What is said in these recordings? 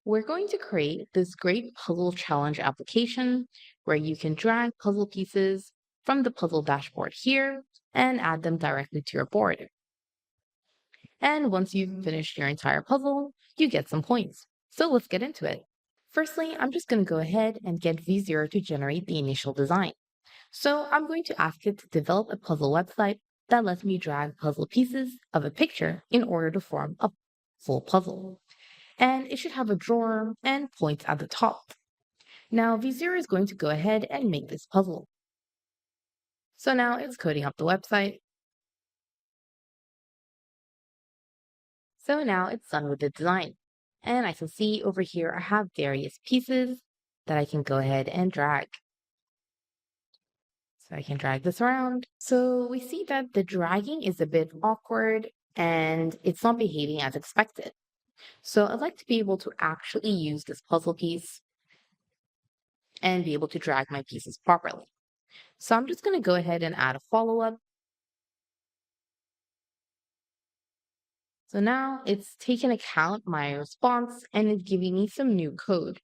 We're going to create this great puzzle challenge application where you can drag puzzle pieces from the puzzle dashboard here and add them directly to your board. And once you've finished your entire puzzle, you get some points. So let's get into it. Firstly, I'm just going to go ahead and get V0 to generate the initial design. So I'm going to ask it to develop a puzzle website that lets me drag puzzle pieces of a picture in order to form a full puzzle. And it should have a drawer and points at the top. Now V0 is going to go ahead and make this puzzle. So now it's coding up the website. So now it's done with the design. And I can see over here I have various pieces that I can go ahead and drag. So I can drag this around. So we see that the dragging is a bit awkward and it's not behaving as expected. So I'd like to be able to actually use this puzzle piece and be able to drag my pieces properly. So I'm just going to go ahead and add a follow-up. So now it's taken account my response and it's giving me some new code.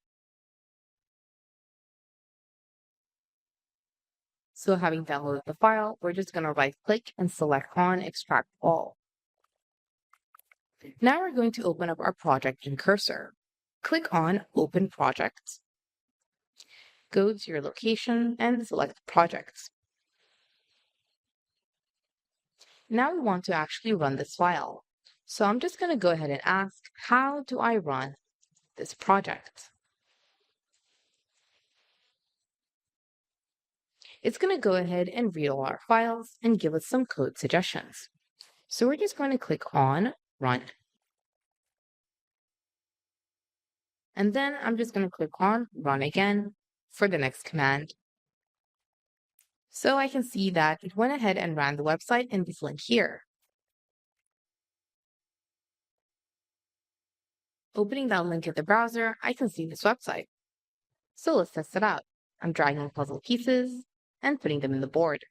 So having downloaded the file, we're just going to right click and select on extract all. Now we're going to open up our project in Cursor. Click on Open Project. Go to your location and select Projects. Now we want to actually run this file. So I'm just going to go ahead and ask, how do I run this project? It's going to go ahead and read all our files and give us some code suggestions. So we're just going to click on Run. And then I'm just going to click on Run again for the next command. So I can see that it went ahead and ran the website in this link here. Opening that link in the browser, I can see this website. So let's test it out. I'm dragging puzzle pieces and putting them in the board.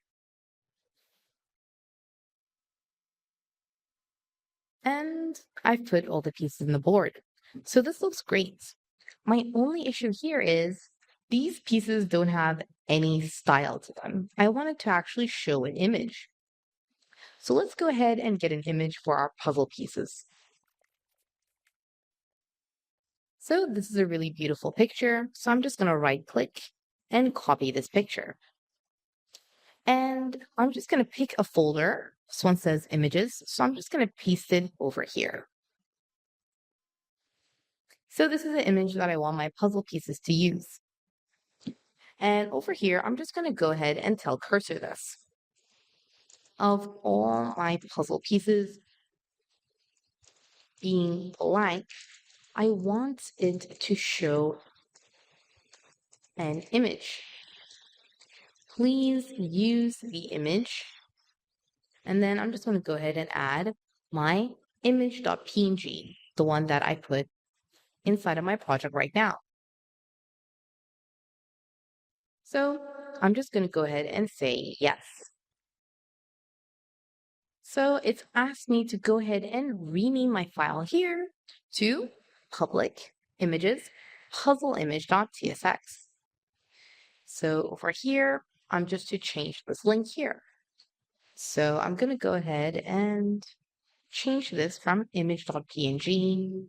And I've put all the pieces in the board. So this looks great. My only issue here is these pieces don't have any style to them. I wanted to actually show an image. So let's go ahead and get an image for our puzzle pieces. So this is a really beautiful picture. So I'm just going to right click and copy this picture. And I'm just going to pick a folder. This one says images. So I'm just going to paste it over here. So this is the image that I want my puzzle pieces to use. And over here, I'm just going to go ahead and tell Cursor this. Of all my puzzle pieces being blank, I want it to show an image. Please use the image. And then I'm just going to go ahead and add my image.png, the one that I put inside of my project right now. So I'm just going to go ahead and say yes. So it's asked me to go ahead and rename my file here to public images puzzle image.tsx. So over here, I'm just to change this link here. So I'm going to go ahead and change this from image.png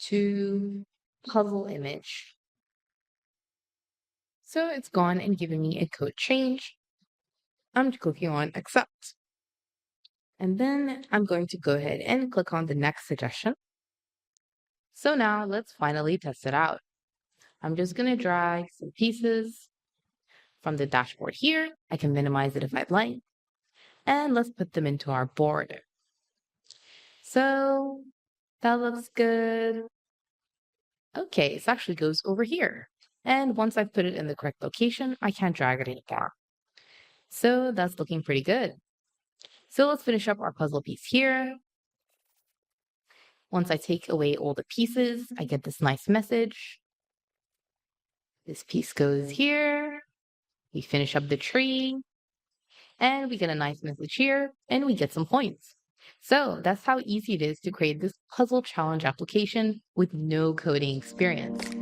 to puzzle image. So it's gone and given me a code change. I'm clicking on accept. And then I'm going to go ahead and click on the next suggestion. So now let's finally test it out. I'm just going to drag some pieces from the dashboard here. I can minimize it if I'd like. And let's put them into our board. So that looks good. Okay, it actually goes over here. And once I've put it in the correct location, I can't drag it anymore. So that's looking pretty good. So let's finish up our puzzle piece here. Once I take away all the pieces, I get this nice message. This piece goes here. We finish up the tree. And we get a nice message here. And we get some points. So that's how easy it is to create this puzzle challenge application with no coding experience.